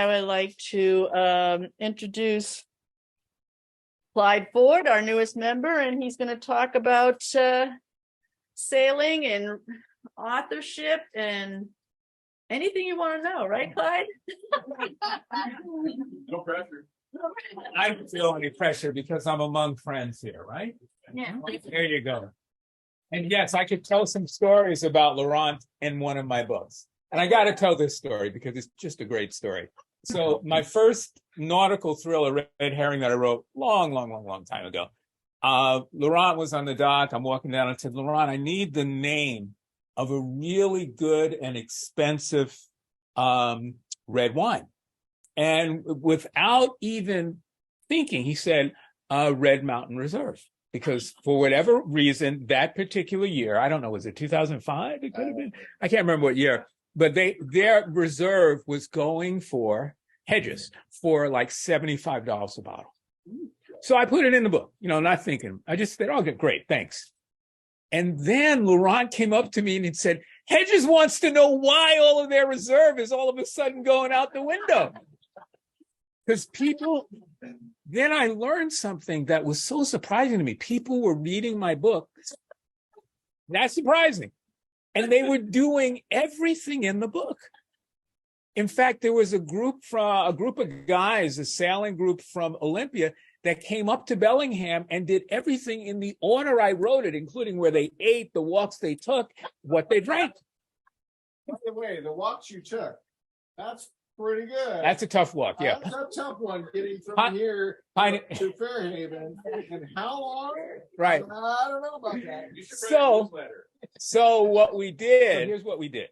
I would like to introduce Clyde Ford, our newest member, and he's going to talk about sailing and authorship and anything you want to know, right, Clyde? No pressure. I don't feel any pressure because I'm among friends here, right? Yeah. There you go. And yes, I could tell some stories about Laurent in one of my books. And I got to tell this story because it's just a great story. So my first nautical thriller, Red Herring, that I wrote long time ago, Laurent was on the dock. I'm walking down and said, Laurent, I need the name of a really good and expensive red wine. And without even thinking, he said, Red Mountain Reserve. Because for whatever reason, that particular year, I don't know, was it 2005? It could have been. I can't remember what year. But their reserve was going for hedges for like $75 a bottle. So I put it in the book, not thinking. I just said, oh, great, thanks. And then Laurent came up to me and he said, Hedges wants to know why all of their reserve is all of a sudden going out the window. Because then I learned something that was so surprising to me. People were reading my book. That's surprising. And they were doing everything in the book. In fact, there was a group of guys, a sailing group from Olympia, that came up to Bellingham and did everything in the order I wrote it, including where they ate, the walks they took, what they drank. By the way, the walks you took, that's pretty good. That's a tough walk, yeah. That's a tough one, getting from here to Fairhaven. And how long? Right. I don't know about that. So what we did, here's what we did.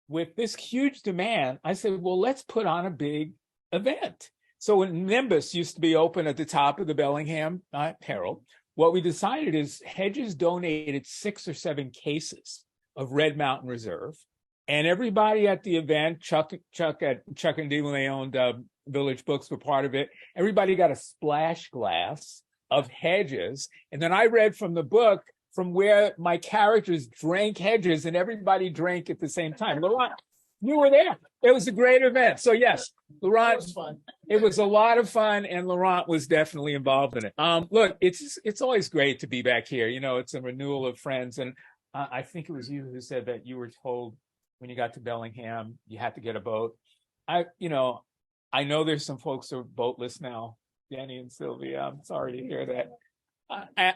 With this huge demand, I said, well, let's put on a big event. So when Nimbus used to be open at the top of the Bellingham Herald, what we decided is Hedges donated 6 or 7 cases of Red Mountain Reserve. And everybody at the event, Chuck and Dee, when they owned Village Books, were part of it. Everybody got a splash glass of Hedges. And then I read from the book from where my characters drank Hedges, and everybody drank at the same time. Laurent, you were there. It was a great event. So yes, Laurent, it was a lot of fun, and Laurent was definitely involved in it. Look, it's always great to be back here. It's a renewal of friends. And I think it was you who said that you were told when you got to Bellingham, you had to get a boat. I know there's some folks who are boatless now, Danny and Sylvia. I'm sorry to hear that.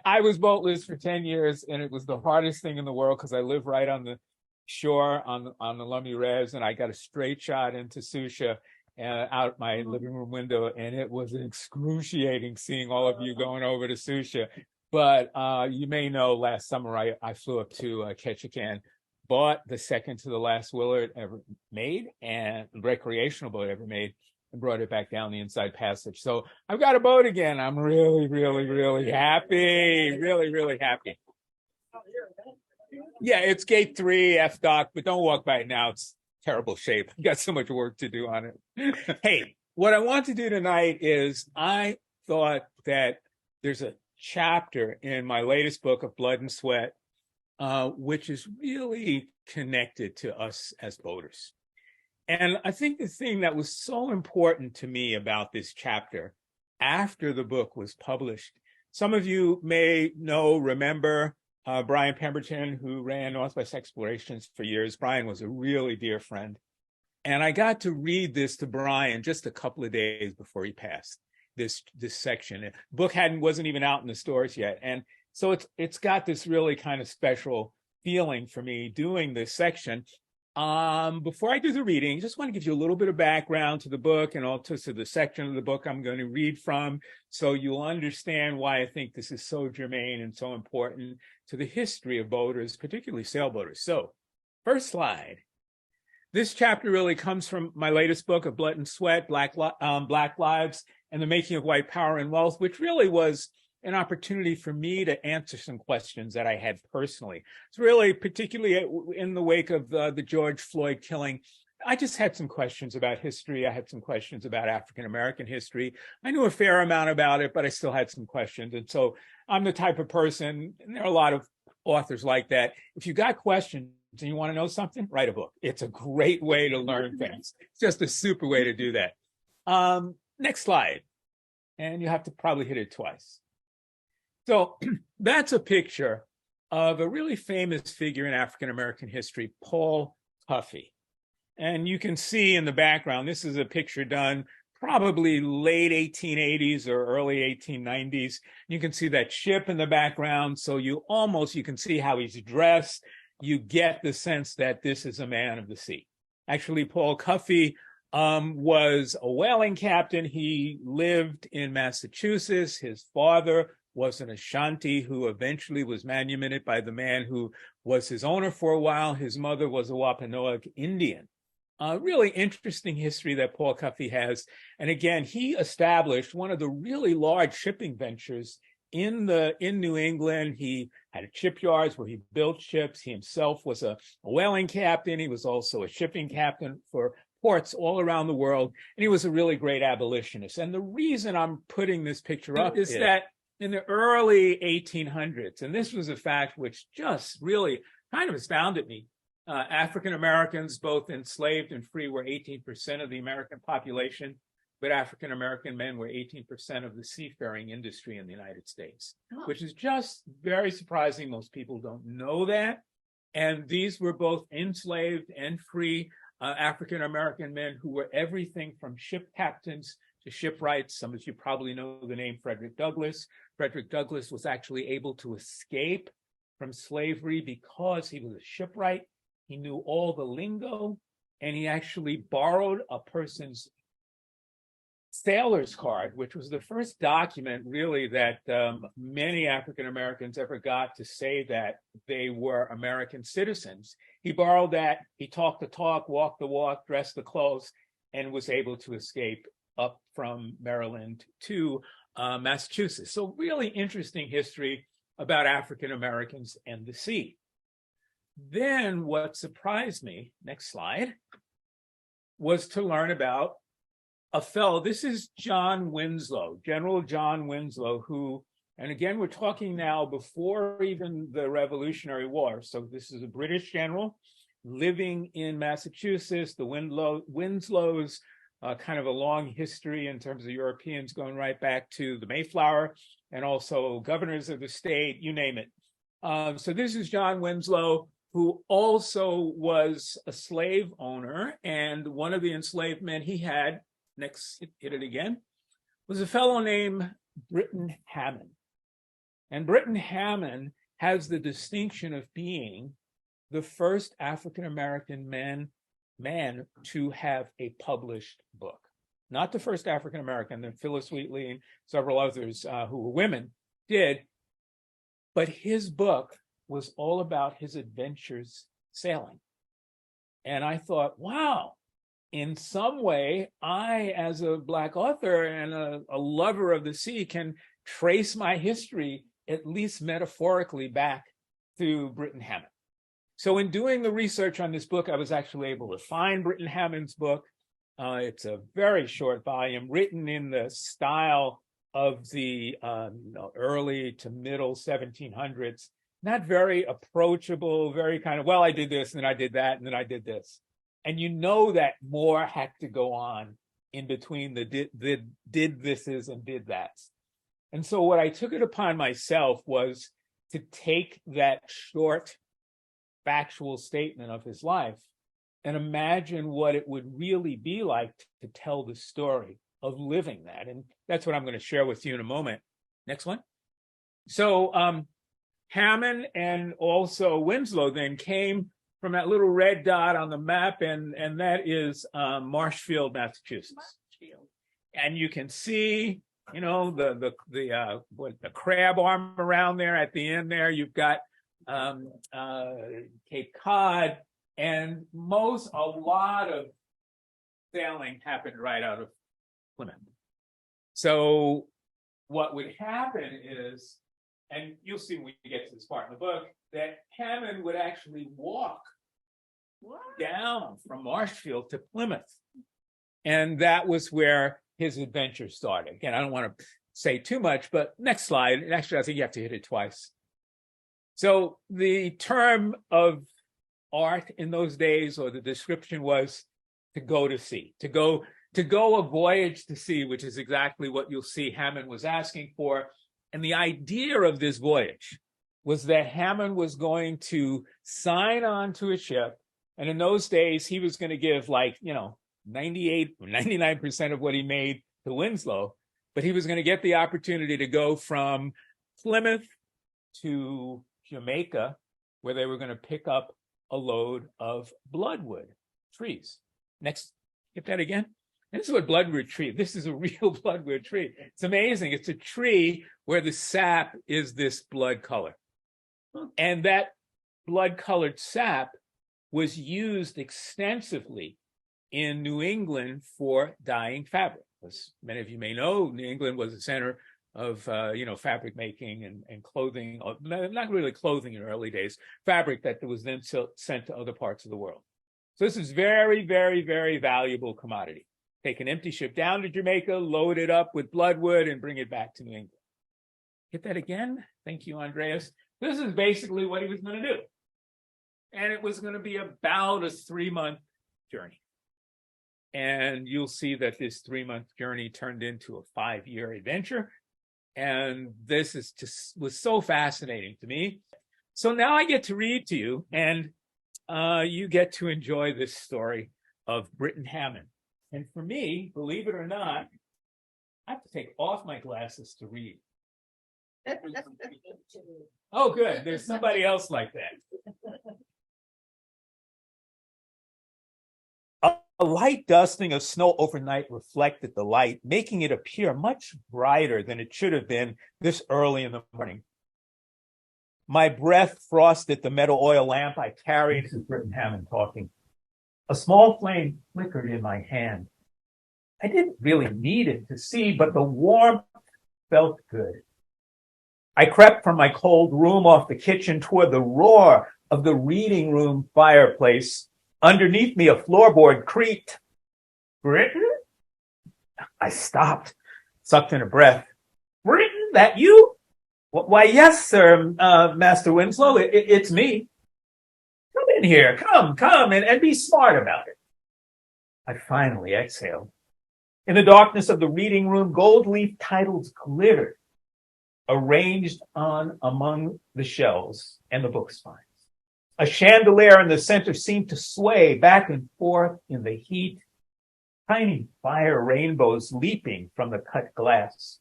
I was boatless for 10 years, and it was the hardest thing in the world because I live right on the shore on the Lummi Res, and I got a straight shot into Susha out my living room window, and it was excruciating seeing all of you going over to Susha. But you may know last summer I flew up to Ketchikan, bought the second to the last Willard ever made and recreational boat ever made, and brought it back down the Inside Passage. So I've got a boat again. I'm really happy. Really happy. Yeah, it's gate 3, F dock, but don't walk by it now. It's terrible shape. I've got so much work to do on it. Hey, what I want to do tonight is I thought that there's a chapter in my latest book of Blood and Sweat, which is really connected to us as boaters. And I think the thing that was so important to me about this chapter after the book was published, some of you may remember Brian Pemberton, who ran Northwest Explorations for years. Brian was a really dear friend. And I got to read this to Brian just a couple of days before he passed, this section. The book wasn't even out in the stores yet. And so it's got this really kind of special feeling for me doing this section. Before I do the reading, just want to give you a little bit of background to the book and also to the section of the book I'm going to read from, so you'll understand why I think this is so germane and so important to the history of boaters, particularly sailboaters. So, first slide. This chapter really comes from my latest book of Blood and Sweat, Black Lives and the Making of White Power and Wealth, which really was an opportunity for me to answer some questions that I had personally. It's really particularly in the wake of the George Floyd killing. I just had some questions about history. I had some questions about African-American history. I knew a fair amount about it, but I still had some questions. And so I'm the type of person, and there are a lot of authors like that. If you got questions, and you want to know something, write a book. It's a great way to learn things. It's just a super way to do that. Next slide. And you have to probably hit it twice. So that's a picture of a really famous figure in African-American history, Paul Cuffey. And you can see in the background, this is a picture done probably late 1880s or early 1890s. You can see that ship in the background. So you can see how he's dressed. You get the sense that this is a man of the sea. Actually, Paul Cuffey was a whaling captain. He lived in Massachusetts. His father was an Ashanti who eventually was manumitted by the man who was his owner for a while. His mother was a Wampanoag Indian. Really interesting history that Paul Cuffey has. And again, he established one of the really large shipping ventures in New England. He had shipyards where he built ships. He himself was a whaling captain. He was also a shipping captain for ports all around the world. And he was a really great abolitionist. And the reason I'm putting this picture up is that in the early 1800s, and this was a fact which just really kind of astounded me, African Americans, both enslaved and free, were 18% of the American population, but African American men were 18% of the seafaring industry in the United States, which is just very surprising. Most people don't know that. And these were both enslaved and free African American men who were everything from ship captains to shipwrights. Some of you probably know the name Frederick Douglass. Frederick Douglass was actually able to escape from slavery because he was a shipwright. He knew all the lingo, and he actually borrowed a person's sailor's card, which was the first document really that many African Americans ever got to say that they were American citizens. He borrowed that, he talked the talk, walked the walk, dressed the clothes, and was able to escape up from Maryland to Massachusetts. So really interesting history about African Americans and the sea. Then what surprised me, next slide, was to learn about a fellow. This is John Winslow, General John Winslow, who, and again, we're talking now before even the Revolutionary War. So this is a British general living in Massachusetts. The Winslows, kind of a long history in terms of Europeans going right back to the Mayflower and also governors of the state, you name it. So this is John Winslow, who also was a slave owner. And one of the enslaved men he had, next, hit it again, was a fellow named Briton Hammon. And Briton Hammon has the distinction of being the first African-American man to have a published book. Not the first African-American, that Phyllis Wheatley and several others who were women did, but his book was all about his adventures sailing. And I thought, wow, in some way, I, as a Black author and a lover of the sea, can trace my history, at least metaphorically, back to Briton Hammon. So in doing the research on this book, I was actually able to find Briton Hammon's book. It's a very short volume, written in the style of the early to middle 1700s. Not very approachable, very kind of, well, I did this, and then I did that, and then I did this. And you know that more had to go on in between the did thises and did that's. And so what I took it upon myself was to take that short factual statement of his life and imagine what it would really be like to tell the story of living that. And that's what I'm going to share with you in a moment. Next one. So Hammon and also Winslow then came from that little red dot on the map, and that is Marshfield, Massachusetts. Marshfield. And you can see, you know, the crab arm around there at the end there. You've got Cape Cod, and a lot of sailing happened right out of Plymouth. So what would happen is, and you'll see when we get to this part in the book, that Hammon would actually walk down from Marshfield to Plymouth. And that was where his adventure started. Again, I don't want to say too much, but next slide. Actually, I think you have to hit it twice. So the term of art in those days, or the description was to go to sea, to go a voyage to sea, which is exactly what you'll see Hammon was asking for. And the idea of this voyage was that Hammon was going to sign on to a ship. And in those days, he was going to give 98 or 99% of what he made to Winslow, but he was going to get the opportunity to go from Plymouth to Jamaica, where they were going to pick up a load of bloodwood trees. Next, get that again. This is what bloodwood tree. This is a real bloodwood tree. It's amazing. It's a tree where the sap is this blood color. And that blood-colored sap was used extensively in New England for dyeing fabric. As many of you may know, New England was the center of fabric making and clothing, not really clothing in early days, fabric that was then sent to other parts of the world. So this is very, very, very valuable commodity. Take an empty ship down to Jamaica, load it up with bloodwood, and bring it back to New England. Get that again? Thank you, Andreas. This is basically what he was going to do. And it was going to be about a 3-month journey. And you'll see that this 3-month journey turned into a 5-year adventure. And this was so fascinating to me. So now I get to read to you, and you get to enjoy this story of Briton Hammon. And for me, believe it or not, I have to take off my glasses to read. Oh, good. There's somebody else like that. A light dusting of snow overnight reflected the light, making it appear much brighter than it should have been this early in the morning. My breath frosted the metal oil lamp I carried. This is Briton Hammon talking. A small flame flickered in my hand. I didn't really need it to see, but the warmth felt good. I crept from my cold room off the kitchen toward the roar of the reading room fireplace. Underneath me, a floorboard creaked. Briton? I stopped, sucked in a breath. Briton, that you? Why, yes, sir, Master Winslow, it's me. Come in here, come, and be smart about it. I finally exhaled. In the darkness of the reading room, gold leaf titles glittered, arranged on among the shelves and the book spines. A chandelier in the center seemed to sway back and forth in the heat, tiny fire rainbows leaping from the cut glass.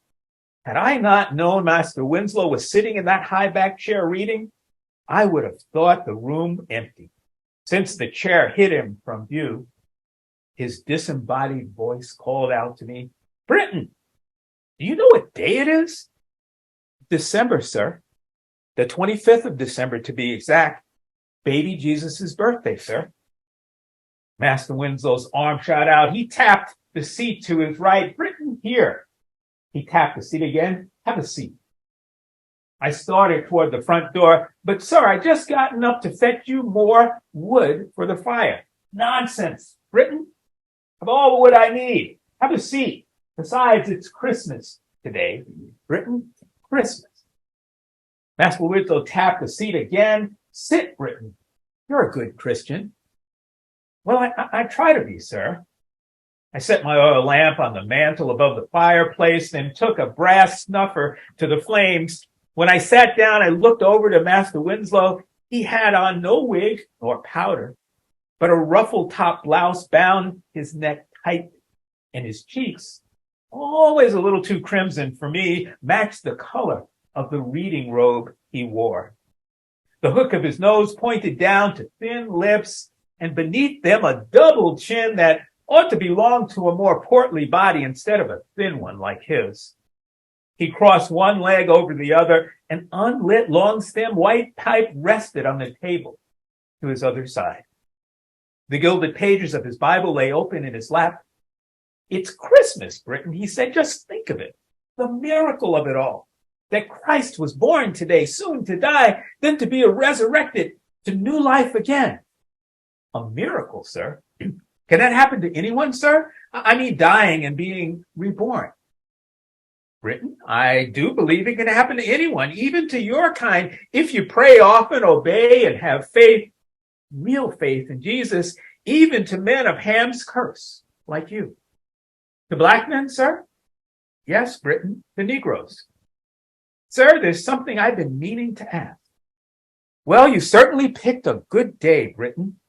Had I not known Master Winslow was sitting in that high-back chair reading, I would have thought the room empty. Since the chair hid him from view, his disembodied voice called out to me, Briton, do you know what day it is? December, sir. The 25th of December, to be exact. Baby Jesus' birthday, sir. Master Winslow's arm shot out. He tapped the seat to his right. Briton, here. He tapped the seat again. Have a seat. I started toward the front door. But, sir, I just gotten up to fetch you more wood for the fire. Nonsense. Briton, have all the wood I need. Have a seat. Besides, it's Christmas today. Briton, Christmas. Master Winslow tapped the seat again. Sit, Briton. You're a good Christian. Well, I try to be, sir. I set my oil lamp on the mantel above the fireplace, then took a brass snuffer to the flames. When I sat down, I looked over to Master Winslow. He had on no wig nor powder, but a ruffle-top blouse bound his neck tight, and his cheeks, always a little too crimson for me, matched the color of the reading robe he wore. The hook of his nose pointed down to thin lips, and beneath them a double chin that ought to belong to a more portly body instead of a thin one like his. He crossed one leg over the other. An unlit long-stem white pipe rested on the table to his other side. The gilded pages of his Bible lay open in his lap. It's Christmas, Briton, he said. Just think of it. The miracle of it all. That Christ was born today, soon to die, then to be resurrected to new life again. A miracle, sir. Can that happen to anyone, sir? I mean, dying and being reborn. Briton, I do believe it can happen to anyone, even to your kind, if you pray often, obey, and have faith. real faith in Jesus, even to men of Ham's curse, like you. To black men, sir? Yes, Briton, the Negroes. Sir, there's something I've been meaning to ask. Well, you certainly picked a good day, Briton.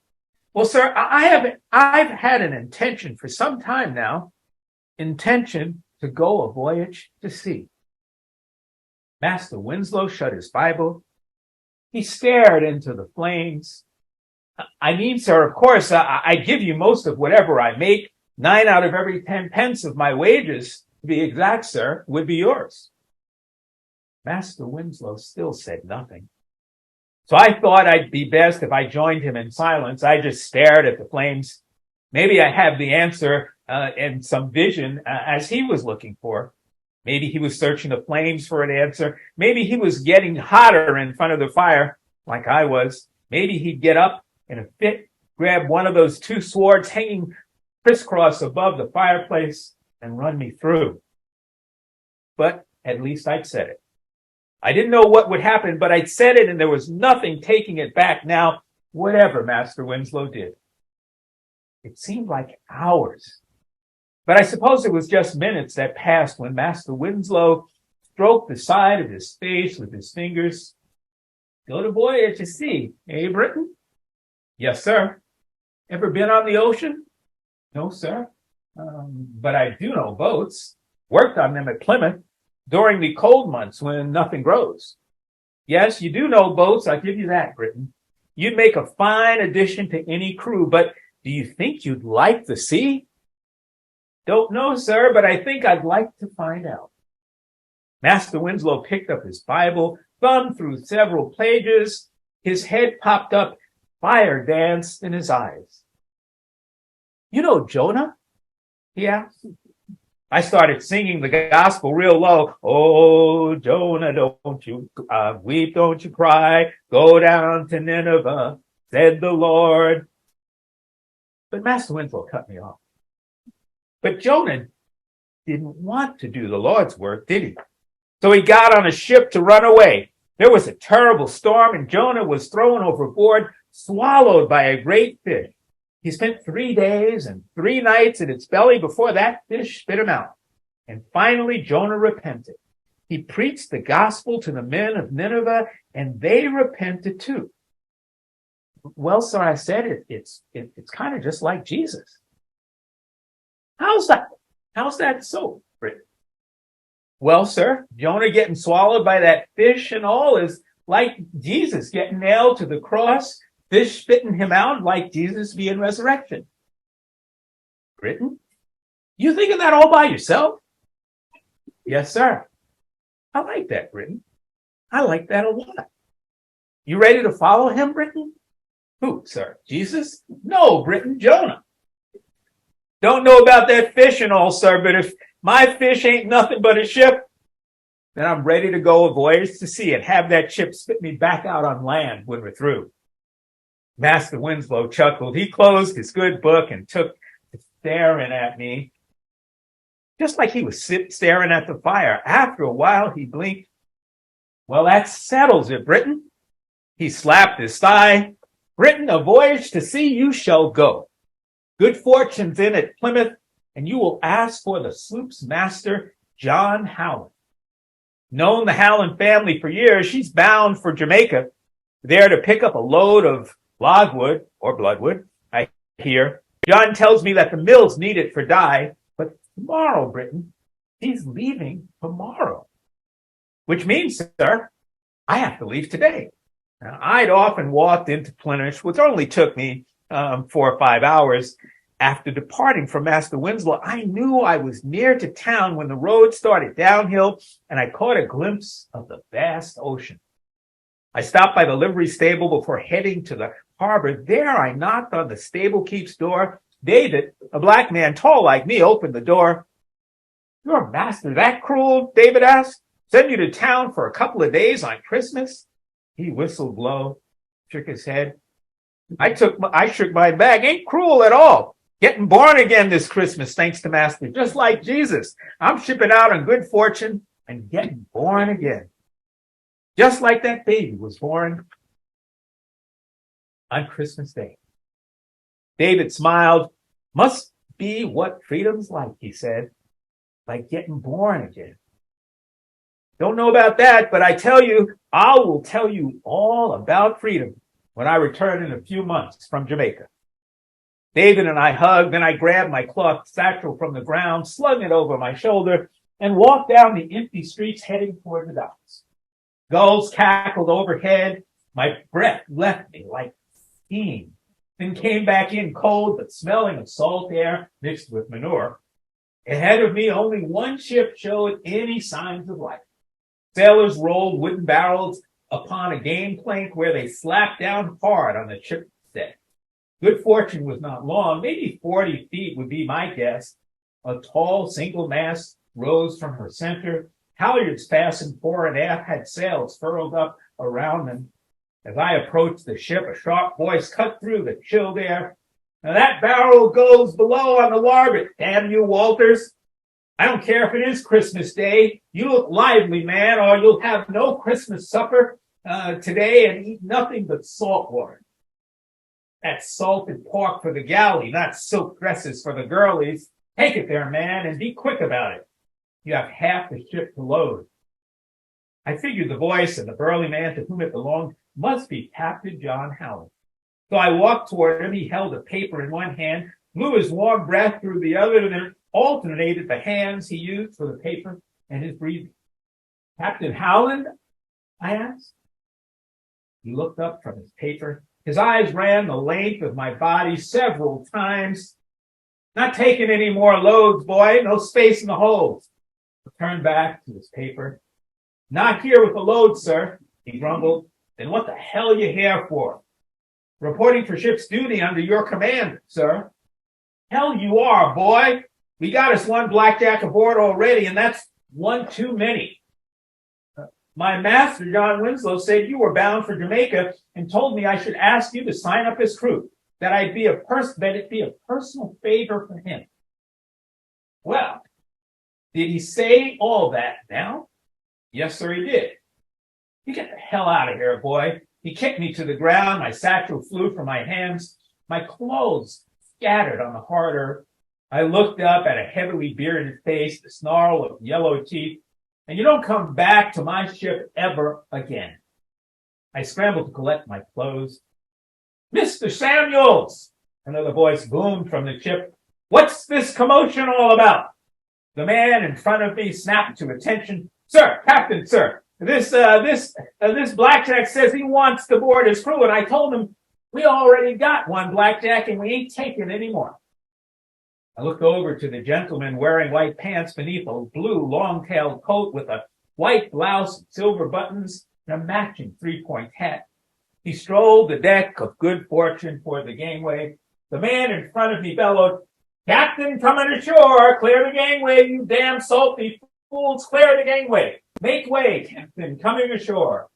Well, sir, I've had an intention for some time now, intention to go a voyage to sea. Master Winslow shut his Bible. He stared into the flames. I mean, sir, of course, I give you most of whatever I make. 9 out of every 10 pence of my wages, to be exact, sir, would be yours. Master Winslow still said nothing. So I thought I'd be best if I joined him in silence. I just stared at the flames. Maybe I have the answer and some vision as he was looking for. Maybe he was searching the flames for an answer. Maybe he was getting hotter in front of the fire, like I was. Maybe he'd get up in a fit, grab one of those 2 swords hanging crisscross above the fireplace and run me through. But at least I'd said it. I didn't know what would happen, but I'd said it and there was nothing taking it back now, whatever Master Winslow did. It seemed like hours. But I suppose it was just minutes that passed when Master Winslow stroked the side of his face with his fingers. Go to voyage to sea, eh, Briton? Yes, sir. Ever been on the ocean? No, sir. But I do know boats. Worked on them at Plymouth during the cold months when nothing grows. Yes, you do know boats. I'll give you that, Briton. You'd make a fine addition to any crew, but do you think you'd like the sea? Don't know, sir, but I think I'd like to find out. Master Winslow picked up his Bible, thumbed through several pages. His head popped up. Fire danced in his eyes. You know Jonah? He asked. I started singing the gospel real low. Oh, Jonah, don't you weep, don't you cry. Go down to Nineveh, said the Lord. But Master Winslow cut me off. But Jonah didn't want to do the Lord's work, did he? So he got on a ship to run away. There was a terrible storm and Jonah was thrown overboard, swallowed by a great fish. He spent 3 days and 3 nights in its belly before that fish spit him out. And finally, Jonah repented. He preached the gospel to the men of Nineveh, and they repented too. Well, sir, I said it's kind of just like Jesus. How's that? How's that so, Briton? Well, sir, Jonah getting swallowed by that fish and all is like Jesus getting nailed to the cross, fish spitting him out like Jesus being resurrection. Briton, you thinking that all by yourself? Yes, sir. I like that, Briton. I like that a lot. You ready to follow him, Briton? Who, sir? Jesus? No, Briton, Jonah. Don't know about that fish and all, sir, but if my fish ain't nothing but a ship, then I'm ready to go a voyage to sea and have that ship spit me back out on land when we're through. Master Winslow chuckled. He closed his good book and took to staring at me, just like he was staring at the fire. After a while, he blinked. Well, that settles it, Briton. He slapped his thigh. Briton, a voyage to sea you shall go. Good fortune's in at Plymouth, and you will ask for the sloop's master, John Howland. Known the Howland family for years, she's bound for Jamaica, there to pick up a load of logwood or bloodwood, I hear. John tells me that the mills need it for dye, but tomorrow, Briton, he's leaving tomorrow. Which means, sir, I have to leave today. Now, I'd often walked into Plymouth, which only took me 4 or 5 hours. After departing from Master Winslow, I knew I was near to town when the road started downhill and I caught a glimpse of the vast ocean. I stopped by the livery stable before heading to the harbor. There I knocked on the stable keep's door. David, a black man tall like me, opened the door. Your master that cruel? David asked. Send you to town for a couple of days on Christmas? He whistled low, shook his head. I shook my bag. Ain't cruel at all. Getting born again this Christmas, thanks to Master, just like Jesus. I'm shipping out on good fortune and getting born again. Just like that baby was born. on Christmas Day. David smiled. Must be what freedom's like, he said. Like getting born again. Don't know about that, but I will tell you all about freedom when I return in a few months from Jamaica. David and I hugged, then I grabbed my cloth satchel from the ground, slung it over my shoulder, and walked down the empty streets heading toward the docks. Gulls cackled overhead. My breath left me like steam, then came back in cold but smelling of salt air mixed with manure. Ahead of me, only one ship showed any signs of life. Sailors rolled wooden barrels upon a gangplank where they slapped down hard on the ship's deck. Good fortune was not long. Maybe 40 feet would be my guess. A tall single mast rose from her center. Halyards fastened fore and aft had sails furled up around them. As I approached the ship, a sharp voice cut through the chilled air. Now that barrel goes below on the larboard. Damn you, Walters. I don't care if it is Christmas Day. You look lively, man, or you'll have no Christmas supper today and eat nothing but salt water. That's salted pork for the galley, not silk dresses for the girlies. Take it there, man, and be quick about it. You have half the ship to load. I figured the voice of the burly man to whom it belonged must be Captain John Howland. So I walked toward him. He held a paper in one hand, blew his warm breath through the other, and then alternated the hands he used for the paper and his breathing. Captain Howland? I asked. He looked up from his paper. His eyes ran the length of my body several times. Not taking any more loads, boy. No space in the holds. He turned back to his paper. Not here with the load, sir, he grumbled. Then what the hell are you here for? Reporting for ship's duty under your command, sir. Hell you are, boy. We got us one blackjack aboard already, and that's one too many. My master, John Winslow, said you were bound for Jamaica and told me I should ask you to sign up as crew, that it be a personal favor for him. Well, did he say all that now? Yes, sir, he did. You get the hell out of here, boy. He kicked me to the ground. My satchel flew from my hands. My clothes scattered on the hard earth. I looked up at a heavily bearded face, the snarl of yellow teeth, and you don't come back to my ship ever again. I scrambled to collect my clothes. Mr. Samuels! Another voice boomed from the ship. What's this commotion all about? The man in front of me snapped to attention. Sir, Captain, sir, this blackjack says he wants to board his crew, and I told him we already got one blackjack and we ain't taking any more. I looked over to the gentleman wearing white pants beneath a blue long-tailed coat with a white blouse, silver buttons, and a matching three-point hat. He strolled the deck of good fortune toward the gangway. The man in front of me bellowed, Captain coming ashore, clear the gangway, you damn salty fools, clear the gangway. Make way, Captain coming ashore.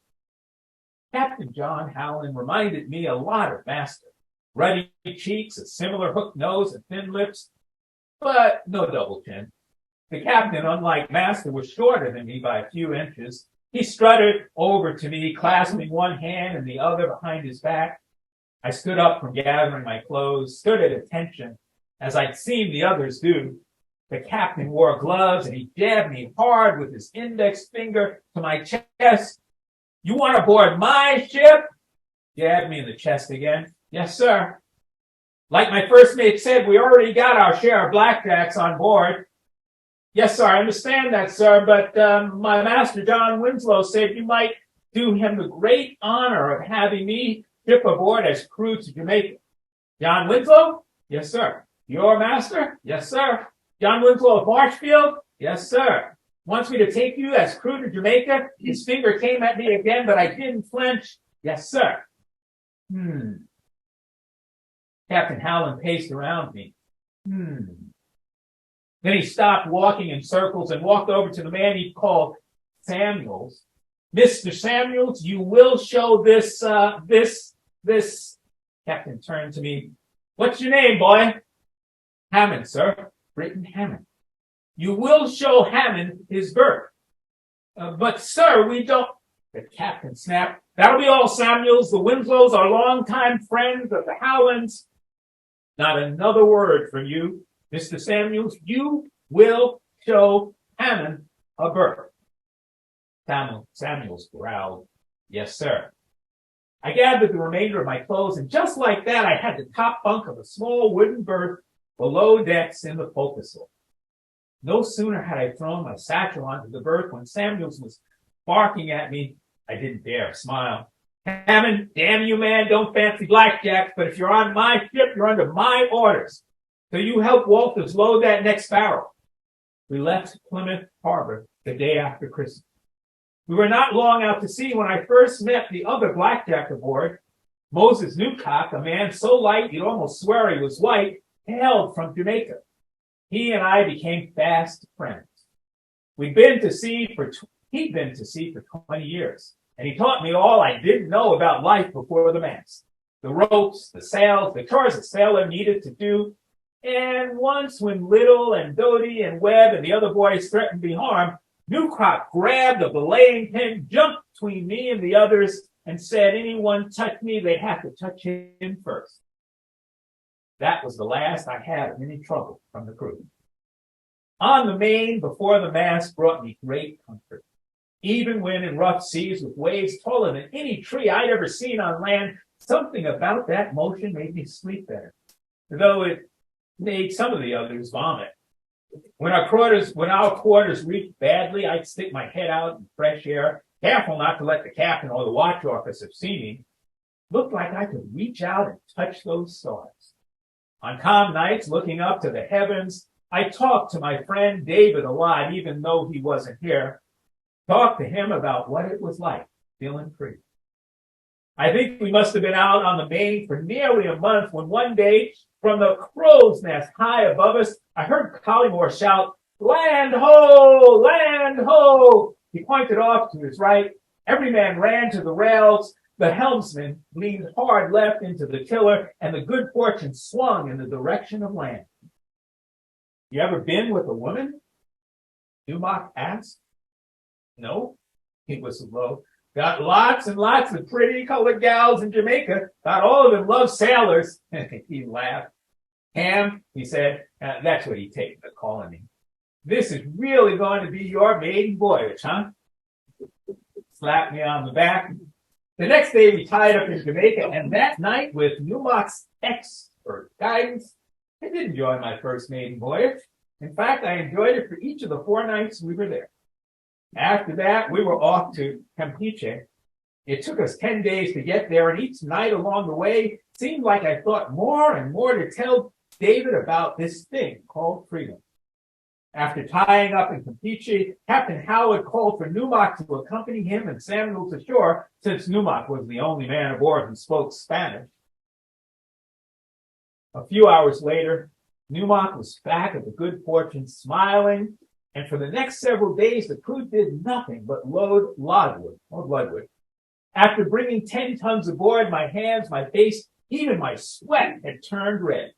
Captain John Howland reminded me a lot of Master. Ruddy cheeks, a similar hooked nose, and thin lips, but no double chin. The captain, unlike Master, was shorter than me by a few inches. He strutted over to me, clasping one hand and the other behind his back. I stood up from gathering my clothes, stood at attention, as I'd seen the others do. The captain wore gloves, and he jabbed me hard with his index finger to my chest. You want to board my ship? Jabbed me in the chest again. Yes, sir. Like my first mate said, we already got our share of blackjacks on board. Yes, sir, I understand that, sir, but my master, John Winslow, said you might do him the great honor of having me ship aboard as crew to Jamaica. John Winslow? Yes, sir. Your master? Yes, sir. John Winslow of Marshfield? Yes, sir. Wants me to take you as crew to Jamaica? His finger came at me again, but I didn't flinch. Yes, sir. Captain Howland paced around me. Then he stopped walking in circles and walked over to the man he called Samuels. Mr. Samuels, you will show this. Captain turned to me. What's your name, boy? Hammon, sir. Briton Hammon. You will show Hammon his berth. But, sir, we don't. The captain snapped. That'll be all, Samuels. The Winslows are longtime friends of the Howlands. Not another word from you, Mr. Samuels. You will show Hammon a berth. Samuels growled, "Yes, sir." I gathered the remainder of my clothes, and just like that, I had the top bunk of a small wooden berth below decks in the forecastle. No sooner had I thrown my satchel onto the berth when Samuels was barking at me. I didn't dare smile. "Hammond, damn you, man, don't fancy blackjacks, but if you're on my ship, you're under my orders. So you help Walters load that next barrel." We left Plymouth Harbor the day after Christmas. We were not long out to sea when I first met the other blackjack aboard, Moses Newcock, a man so light you'd almost swear he was white, hailed from Jamaica. He and I became fast friends. He'd been to sea for 20 years, and he taught me all I didn't know about life before the mast. The ropes, the sails, the chores a sailor needed to do. And once when Little and Doty and Webb and the other boys threatened to be harmed, Newcock grabbed a belaying pin, jumped between me and the others, and said anyone touched me, they'd have to touch him first. That was the last I had of any trouble from the crew. On the main, before the mast, brought me great comfort. Even when in rough seas with waves taller than any tree I'd ever seen on land, something about that motion made me sleep better, though it made some of the others vomit. When our quarters reeked badly, I'd stick my head out in fresh air, careful not to let the captain or the watch officer see me. Looked like I could reach out and touch those stars. On calm nights, looking up to the heavens, I talked to my friend David a lot, even though he wasn't here. Talked to him about what it was like, feeling free. I think we must have been out on the main for nearly a month when one day, from the crow's nest high above us, I heard Collymore shout, "Land ho! Land ho!" He pointed off to his right. Every man ran to the rails. The helmsman leaned hard left into the tiller, and the Good Fortune swung in the direction of land. "You ever been with a woman?" Newmark asked. "No," he whistled low. "Got lots and lots of pretty colored gals in Jamaica. About all of them love sailors." He laughed. "Ham," he said, that's what he'd taken to calling me. "This is really going to be your maiden voyage, huh?" Slapped me on the back. The next day we tied up in Jamaica, and that night, with Newmark's expert guidance, I did enjoy my first maiden voyage. In fact, I enjoyed it for each of the 4 nights we were there. After that, we were off to Campeche. It took us 10 days to get there, and each night along the way seemed like I thought more and more to tell David about this thing called freedom. After tying up in Campeche, Captain Howard called for Newmark to accompany him and Samuels ashore, since Newmark was the only man aboard who spoke Spanish. A few hours later, Newmark was back at the Good Fortune, smiling, and for the next several days, the crew did nothing but load bloodwood. After bringing 10 tons aboard, my hands, my face, even my sweat had turned red.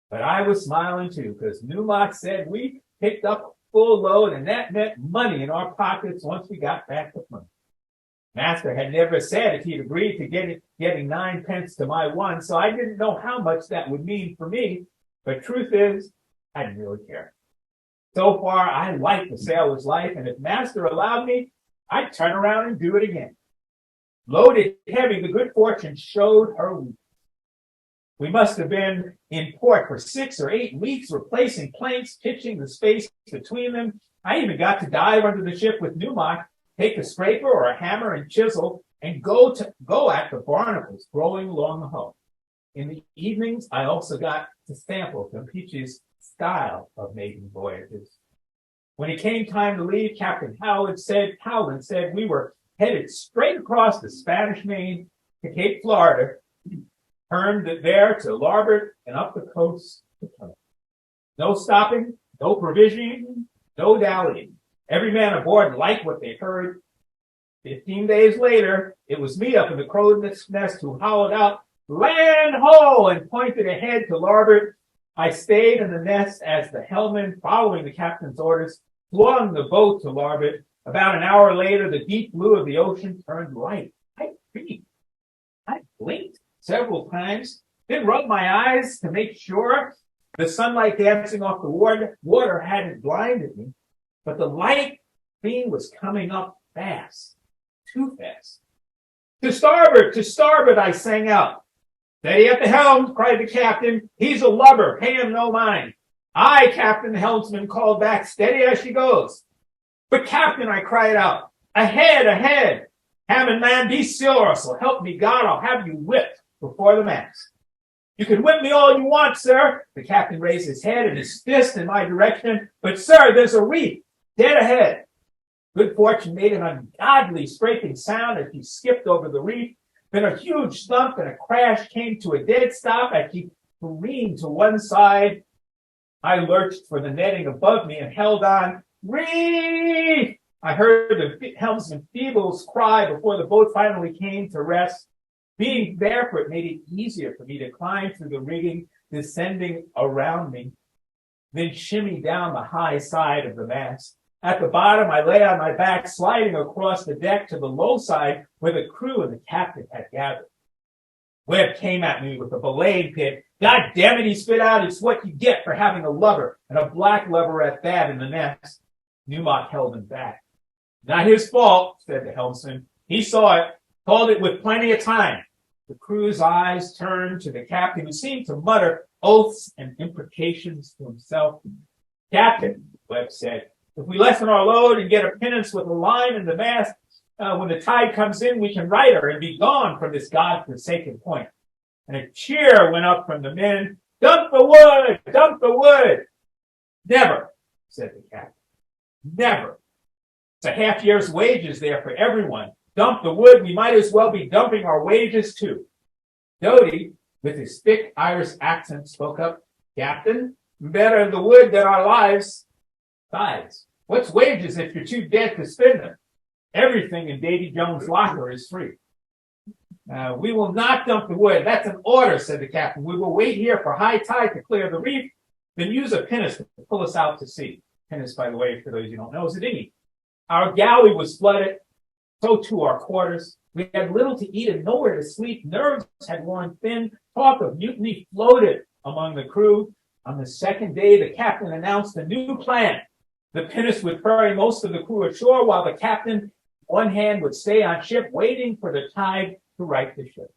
But I was smiling too, because Newmark said we picked up a full load, and that meant money in our pockets once we got back to Plymouth. Master had never said if he'd agreed to getting 9 pence to my 1, so I didn't know how much that would mean for me. But truth is, I didn't really care. So far, I liked the sailor's life, and if Master allowed me, I'd turn around and do it again. Loaded heavy, the Good Fortune showed her weakness. We must have been in port for 6 or 8 weeks, replacing planks, pitching the space between them. I even got to dive under the ship with Newmark, take a scraper or a hammer and chisel, and go at the barnacles growing along the hull. In the evenings, I also got to sample Campeche's style of maiden voyages. When it came time to leave, Captain Howland said we were headed straight across the Spanish Main to Cape Florida, turned there to larboard and up the coast to Plymouth. No stopping, no provisioning, no dallying. Every man aboard liked what they heard. 15 days later, it was me up in the crow's nest who hollowed out, "Land ho!" and pointed ahead to larboard. I stayed in the nest as the helmsman, following the captain's orders, flung the boat to larboard. About an hour later, the deep blue of the ocean turned light stream. I blinked several times, then rubbed my eyes to make sure the sunlight dancing off the water hadn't blinded me, but the light beam was coming up fast, too fast. To starboard, I sang out. Steady at the helm, cried the captain. He's a lubber, pay him no mind. Aye, Captain, the helmsman called back, steady as she goes. But Captain, I cried out, ahead, ahead. Hammond, man, be sure, so help me God, I'll have you whipped before the mast. You can whip me all you want, sir. The captain raised his head and his fist in my direction. But, sir, there's a reef dead ahead. Good fortune made an ungodly scraping sound as he skipped over the reef. Then a huge thump and a crash came to a dead stop as he careened to one side. I lurched for the netting above me and held on. Reef! I heard the helmsman Feebles cry before the boat finally came to rest. Being barefoot made it easier for me to climb through the rigging, descending around me, then shimmy down the high side of the mast. At the bottom, I lay on my back, sliding across the deck to the low side where the crew and the captain had gathered. Webb came at me with a belaying pin. God damn it, he spit out. It's what you get for having a lubber, and a black lubber at that in the nest. Newmont held him back. Not his fault, said the helmsman. He saw it, called it with plenty of time. The crew's eyes turned to the captain, who seemed to mutter oaths and imprecations to himself. Captain, Webb said, if we lessen our load and get a pinnace with a line in the mast, when the tide comes in, we can right her and be gone from this God-forsaken point. And a cheer went up from the men. Dump the wood! Dump the wood! Never, said the captain. Never. It's a half year's wages there for everyone. Dump the wood, we might as well be dumping our wages too. Doty, with his thick Irish accent, spoke up. Captain, better the wood than our lives. Besides, what's wages if you're too dead to spend them? Everything in Davy Jones' locker is free. We will not dump the wood. That's an order, said the captain. We will wait here for high tide to clear the reef, then use a pinnace to pull us out to sea. Pinnace, by the way, for those who don't know, is a dinghy. Our galley was flooded. So too our quarters. We had little to eat and nowhere to sleep. Nerves had worn thin. Talk of mutiny floated among the crew. On the second day, the captain announced a new plan. The pinnace would ferry most of the crew ashore, while the captain, one hand, would stay on ship, waiting for the tide to right the ship.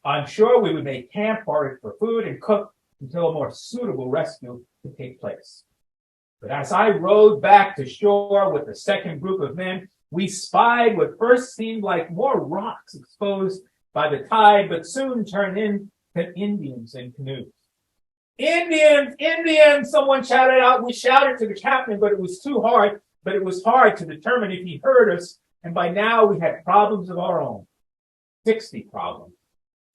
On shore, we would make camp, forage for food, and cook until a more suitable rescue could take place. But as I rowed back to shore with the second group of men, we spied what first seemed like more rocks exposed by the tide, but soon turned into Indians in canoes. Indians! Indians! Someone shouted out. We shouted to the captain, but it was hard to determine if he heard us, and by now we had problems of our own. 60 problems.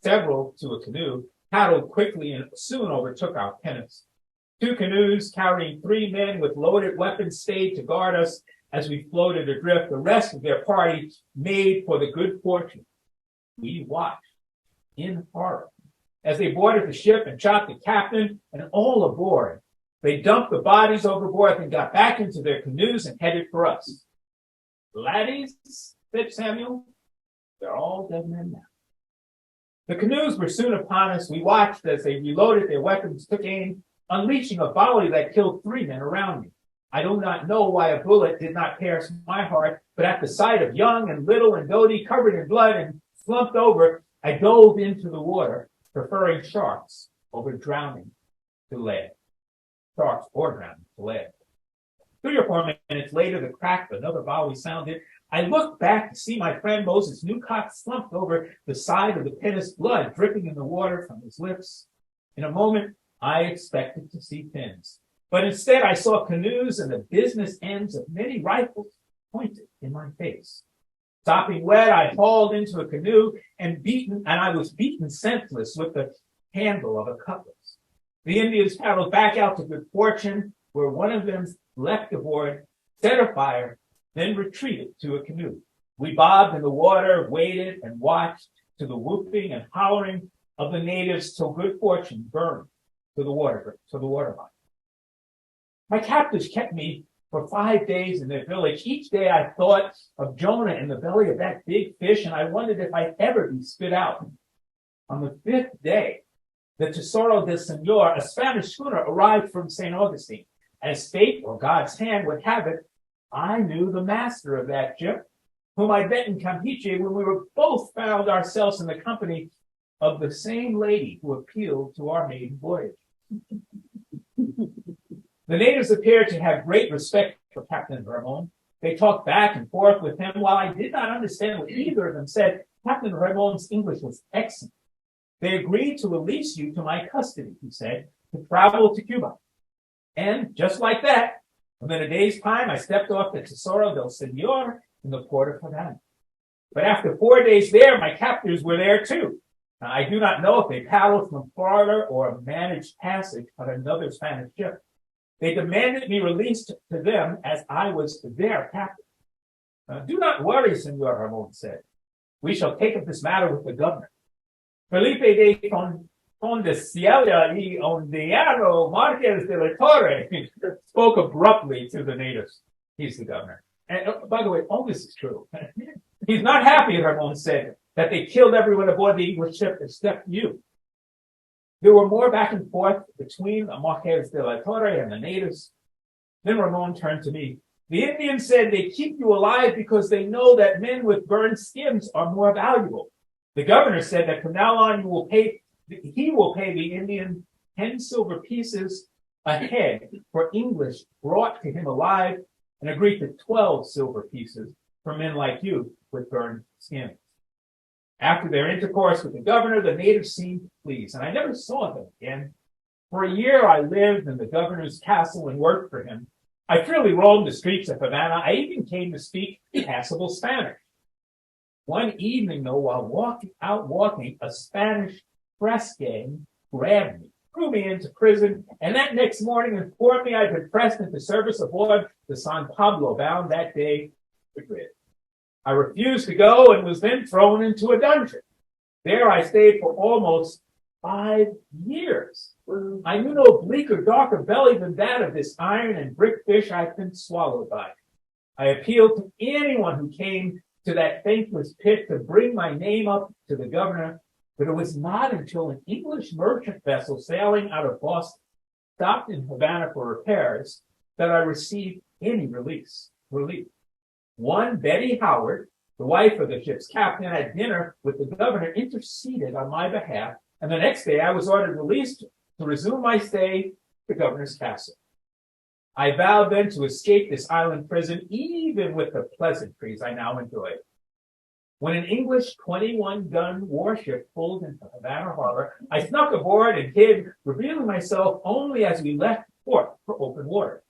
Several to a canoe, paddled quickly and soon overtook our pinnace. 2 canoes carrying 3 men with loaded weapons stayed to guard us as we floated adrift. The rest of their party made for the good fortune. We watched in horror as they boarded the ship and shot the captain and all aboard. They dumped the bodies overboard and got back into their canoes and headed for us. Laddies, said Samuel, they're all dead men now. The canoes were soon upon us. We watched as they reloaded their weapons, took aim, unleashing a volley that killed 3 men around me. I do not know why a bullet did not pierce my heart, but at the sight of Young and Little and Doty covered in blood and slumped over, I dove into the water, preferring sharks over drowning to lead. Sharks or drowning to lead. 3 or 4 minutes later, the crack of another volley sounded. I looked back to see my friend Moses Newcott slumped over the side of the pinnace, blood dripping in the water from his lips. In a moment, I expected to see fins. But instead, I saw canoes and the business ends of many rifles pointed in my face. Stopping wet, I hauled into a canoe and I was beaten senseless with the handle of a cutlass. The Indians paddled back out to Good Fortune, where one of them leapt aboard, set a fire, then retreated to a canoe. We bobbed in the water, waited, and watched to the whooping and hollering of the natives till Good Fortune burned to the water line. My captors kept me for 5 days in their village. Each day I thought of Jonah in the belly of that big fish, and I wondered if I'd ever be spit out. On the 5th day, the Tesoro del Senor, a Spanish schooner, arrived from St. Augustine. As fate or God's hand would have it, I knew the master of that ship, whom I met in Campeche when we were both found ourselves in the company of the same lady who appealed to our maiden voyage. The natives appeared to have great respect for Captain Ramon. They talked back and forth with him. While I did not understand what either of them said, Captain Ramon's English was excellent. They agreed to release you to my custody, he said, to travel to Cuba. And just like that, within a day's time, I stepped off the Tesoro del Senor in the port of Havana. But after 4 days there, my captors were there too. Now, I do not know if they paddled from Florida or managed passage on another Spanish ship. They demanded me released to them as I was their captain. Do not worry, Senor Ramon said. We shall take up this matter with the governor. Felipe de Condesiella y Ondeano Marquez de la Torre spoke abruptly to the natives. He's the governor. And by the way, all this is true. He's not happy, Ramon said, that they killed everyone aboard the English ship except you. There were more back and forth between Marquez de la Torre and the natives. Then Ramon turned to me. The Indians said they keep you alive because they know that men with burned skins are more valuable. The governor said that from now on he will pay the Indian 10 silver pieces a head for English brought to him alive, and agreed to 12 silver pieces for men like you with burned skins. After their intercourse with the governor, the natives seemed pleased, and I never saw them again. For a year I lived in the governor's castle and worked for him. I freely roamed the streets of Havana. I even came to speak passable Spanish. One evening, though, while walking, a Spanish press gang grabbed me, threw me into prison, and that next morning informed me I'd been pressed into service aboard the San Pablo, bound that day to Madrid. I refused to go and was then thrown into a dungeon. There I stayed for almost 5 years. I knew no bleaker, darker belly than that of this iron and brick fish I'd been swallowed by. I appealed to anyone who came to that thankless pit to bring my name up to the governor, but it was not until an English merchant vessel sailing out of Boston stopped in Havana for repairs that I received any relief. One Betty Howard, the wife of the ship's captain, at dinner with the governor, interceded on my behalf, and the next day I was ordered released to resume my stay at the governor's castle. I vowed then to escape this island prison, even with the pleasantries I now enjoy. When an English 21-gun warship pulled into Havana Harbor, I snuck aboard and hid, revealing myself only as we left port for open water.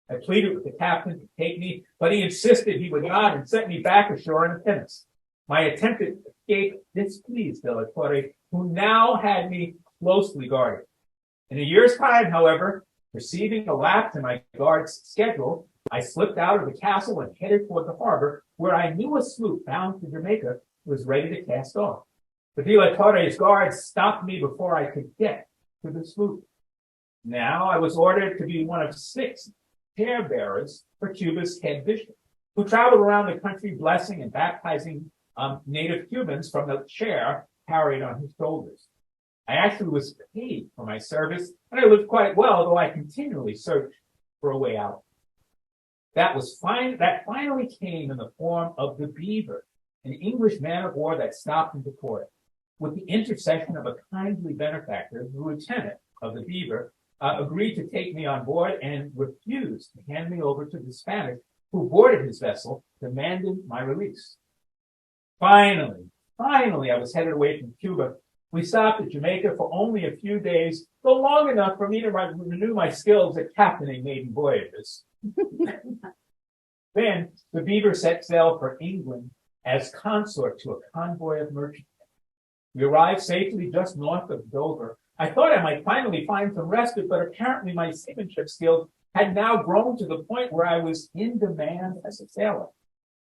I pleaded with the captain to take me, but he insisted he would not and sent me back ashore in a pinnace. My attempted escape displeased de la Torre, who now had me closely guarded. In a year's time, however, perceiving a lapse in my guard's schedule, I slipped out of the castle and headed toward the harbor, where I knew a sloop bound to Jamaica was ready to cast off. But de la Torre's guards stopped me before I could get to the sloop. Now I was ordered to be one of 6 chair bearers for Cuba's head bishop, who traveled around the country blessing and baptizing native Cubans from the chair carried on his shoulders. I actually was paid for my service, and I lived quite well, though I continually searched for a way out. That finally came in the form of the Beaver, an English man of war that stopped into port. With the intercession of a kindly benefactor, the lieutenant of the Beaver agreed to take me on board and refused to hand me over to the Spanish who boarded his vessel, demanding my release. Finally, I was headed away from Cuba. We stopped at Jamaica for only a few days, though long enough for me to renew my skills at captaining maiden voyages. Then the Beaver set sail for England as consort to a convoy of merchantmen. We arrived safely just north of Dover. I thought I might finally find some respite, but apparently my seamanship skills had now grown to the point where I was in demand as a sailor.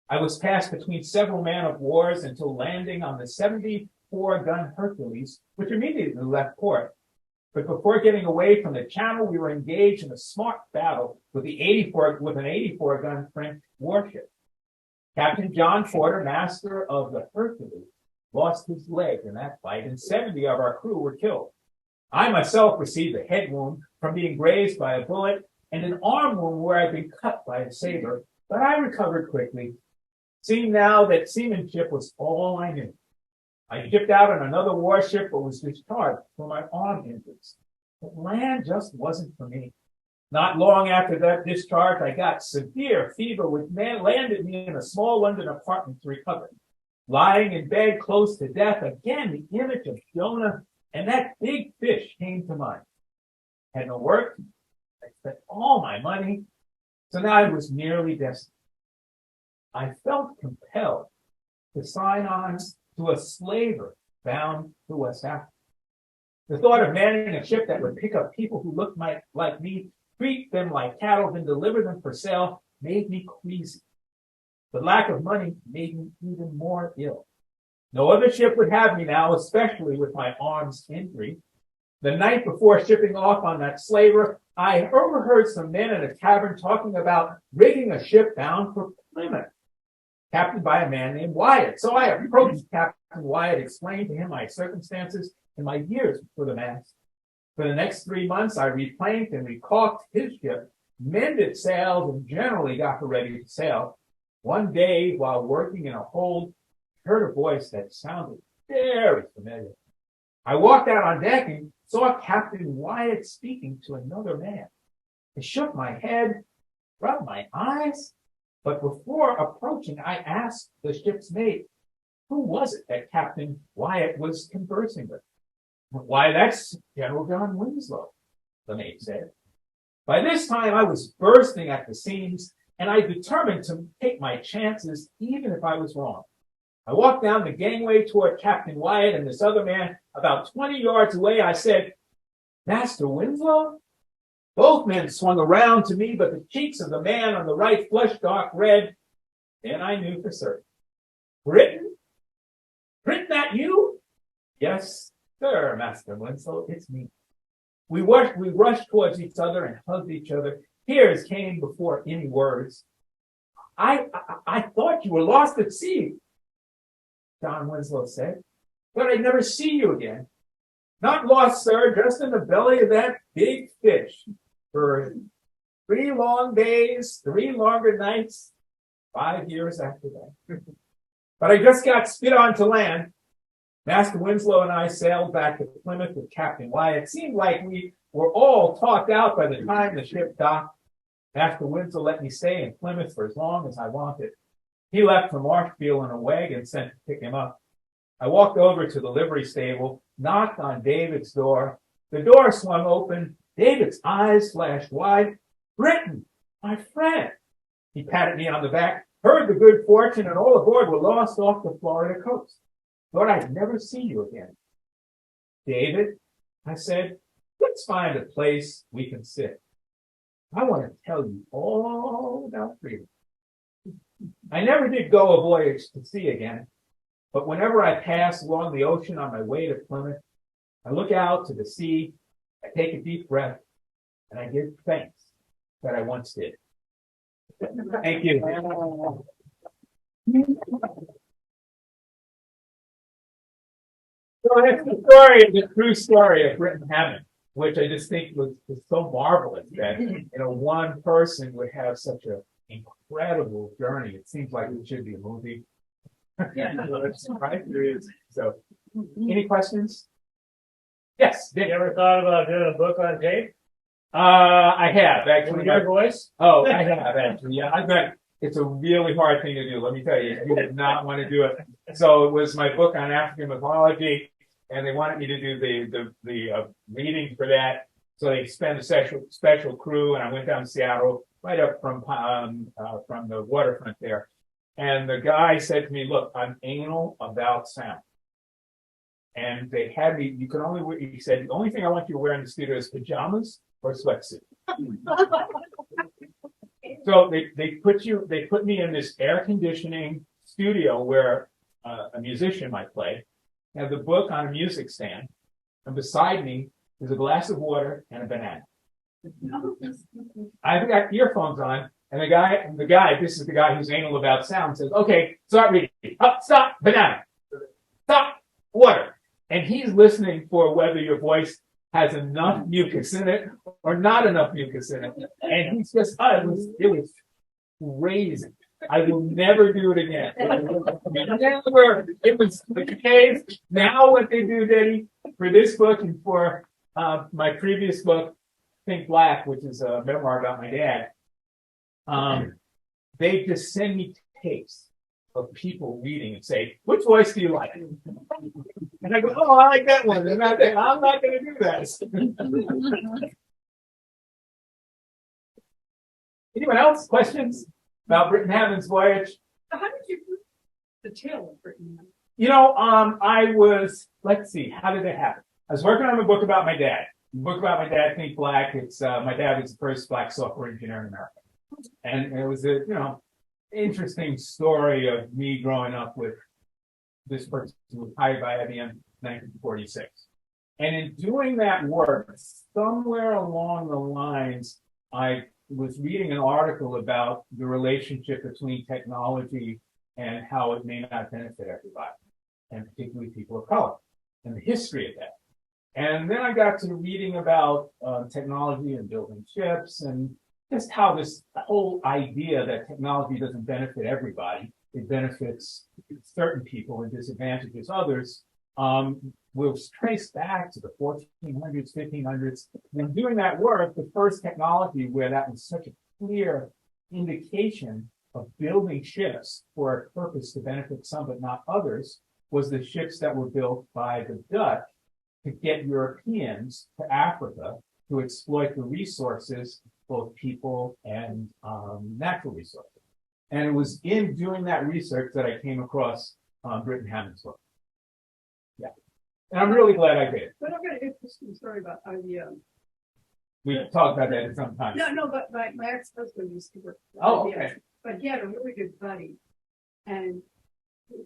I was passed between several man-of-wars until landing on the 74-gun Hercules, which immediately left port. But before getting away from the channel, we were engaged in a smart battle with an 84 gun French warship. Captain John Porter, master of the Hercules, lost his leg in that fight, and 70 of our crew were killed. I myself received a head wound from being grazed by a bullet and an arm wound where I'd been cut by a saber, but I recovered quickly, seeing now that seamanship was all I knew. I shipped out on another warship but was discharged for my arm injuries. But land just wasn't for me. Not long after that discharge, I got severe fever, which landed me in a small London apartment to recover. Lying in bed close to death, again the image of Jonah and that big fish came to mind. Had no work. I spent all my money. So now I was nearly desperate. I felt compelled to sign on to a slaver bound to West Africa. The thought of manning a ship that would pick up people who looked like me, treat them like cattle, then deliver them for sale made me queasy. The lack of money made me even more ill. No other ship would have me now, especially with my arm's injury. The night before shipping off on that slaver, I overheard some men in a tavern talking about rigging a ship bound for Plymouth, captained by a man named Wyatt. So I approached Captain Wyatt, explained to him my circumstances and my years for the mast. For the next 3 months, I replanked and recalked his ship, mended sails, and generally got her ready to sail. One day, while working in a hold, I heard a voice that sounded very familiar. I walked out on deck and saw Captain Wyatt speaking to another man. I shook my head, rubbed my eyes, but before approaching, I asked the ship's mate, who was it that Captain Wyatt was conversing with? Why, that's General John Winslow, the mate said. By this time, I was bursting at the seams, and I determined to take my chances, even if I was wrong. I walked down the gangway toward Captain Wyatt and this other man. About 20 yards away, I said, Master Winslow? Both men swung around to me, but the cheeks of the man on the right flushed dark red, and I knew for certain. Briton? Briton, that you? Yes, sir, Master Winslow, it's me. We rushed towards each other and hugged each other. Tears came before any words. I thought you were lost at sea, John Winslow said, but I'd never see you again. Not lost, sir, just in the belly of that big fish for 3 long days, 3 longer nights, 5 years after that. But I just got spit onto land. Master Winslow and I sailed back to Plymouth with Captain Wyatt. It seemed like we were all talked out by the time the ship docked. Master Winslow let me stay in Plymouth for as long as I wanted. He left for Marshfield in a wagon sent to pick him up. I walked over to the livery stable, knocked on David's door. The door swung open. David's eyes flashed wide. Briton, my friend. He patted me on the back, heard the good fortune, and all aboard were lost off the Florida coast. Thought I'd never see you again. David, I said, let's find a place we can sit. I want to tell you all about freedom. I never did go a voyage to sea again, but whenever I pass along the ocean on my way to Plymouth, I look out to the sea, I take a deep breath, and I give thanks that I once did. Thank you. So that's the true story of Briton Hammon, which I just think was so marvelous that one person would have such an incredible journey. It seems like it should be a movie. Right? There is. So, any questions? Yes. Dick. You ever thought about doing a book on tape? I have actually. With your voice? Oh, I have actually. Yeah, I bet it's a really hard thing to do. Let me tell you, you did not want to do it. So it was my book on African mythology, and they wanted me to do the reading for that. So they spent a special crew, and I went down to Seattle, right up from the waterfront there. And the guy said to me, "Look, I'm anal about sound." And they had me. You can only wear. He said, "The only thing I want you to wear in the studio is pajamas or sweatsuit." So they put me in this air conditioning studio where a musician might play. I had the book on a music stand, and beside me There's a glass of water and a banana. I've got earphones on, and the guy, this is the guy who's anal about sound, says, okay, start reading. Up, stop, banana. Stop, water. And he's listening for whether your voice has enough mucus in it or not enough mucus in it. And he's just, it was crazy. I will never do it again. Never. It was the case. Now what they do, Diddy, for this book and for my previous book, Think Black, which is a memoir about my dad, they just send me tapes of people reading and say, which voice do you like? And I go, oh, I like that one. And I'm not going to do that. Anyone else? Questions about Briton Hammon's voyage? How did you put the tale of Briton Hammon? You know, I was, let's see, how did it happen? I was working on a book about my dad. The book about my dad, Think Black. It's my dad was the first black software engineer in America. And it was a, interesting story of me growing up with this person who was hired by IBM in 1946. And in doing that work, somewhere along the lines, I was reading an article about the relationship between technology and how it may not benefit everybody, and particularly people of color, and the history of that. And then I got to reading about technology and building chips and just how this whole idea that technology doesn't benefit everybody, it benefits certain people and disadvantages others, was traced back to the 1400s, 1500s. And doing that work, the first technology where that was such a clear indication of building ships for a purpose to benefit some but not others was the ships that were built by the Dutch to get Europeans to Africa to exploit the resources, both people and natural resources. And it was in doing that research that I came across Briton Hammon's book. Yeah. And I'm really glad I did. But I've got an interesting story about IBM. We talked about that at some time. No, but my ex-husband used to work for Oh, IBM. okay. But he had a really good buddy, and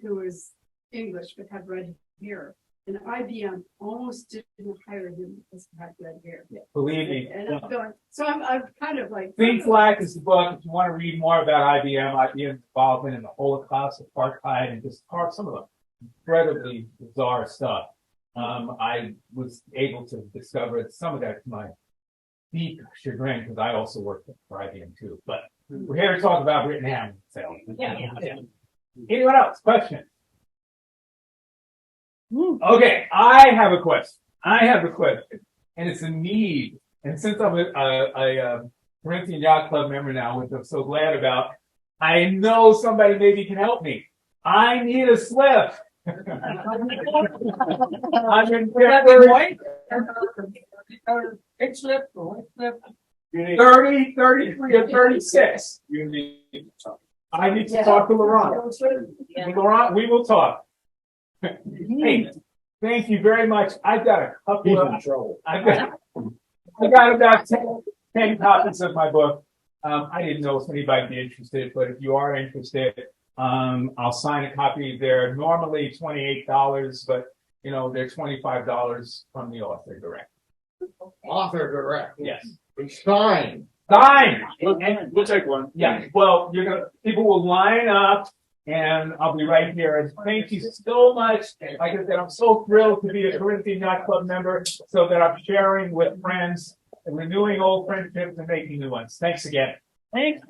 who was English but had red hair. And IBM almost didn't hire him because he had red hair. Yeah, believe me. And I'm going, so I'm kind of like. Think Black is the book. If you want to read more about IBM's involvement in the Holocaust, apartheid, and just some of the incredibly bizarre stuff. I was able to discover some of that to my deep chagrin because I also worked for IBM too. But we're here to talk about Briton Hammon. So. Yeah. Anyone else? Question? Okay, I have a question. And it's a need. And since I'm a Corinthian Yacht Club member now, which I'm so glad about, I know somebody maybe can help me. I need a slip. I'm in Bedford. Big slip or white slip? 30, 33, or 36. You need to talk. I need to talk to Laurent. Laurent, we will talk. Hey, thank you very much. I've got a couple of, I've got about 10 copies of my book. I didn't know if anybody'd be interested, but if you are interested, I'll sign a copy. They're normally $28, but they're $25 from the author direct. Author direct. Yes. Sign. We'll take one. Yeah. Well, people will line up. And I'll be right here. And thank you so much. Like I said, I'm so thrilled to be a Corinthian Yacht Club member so that I'm sharing with friends and renewing old friendships and making new ones. Thanks again. Thanks.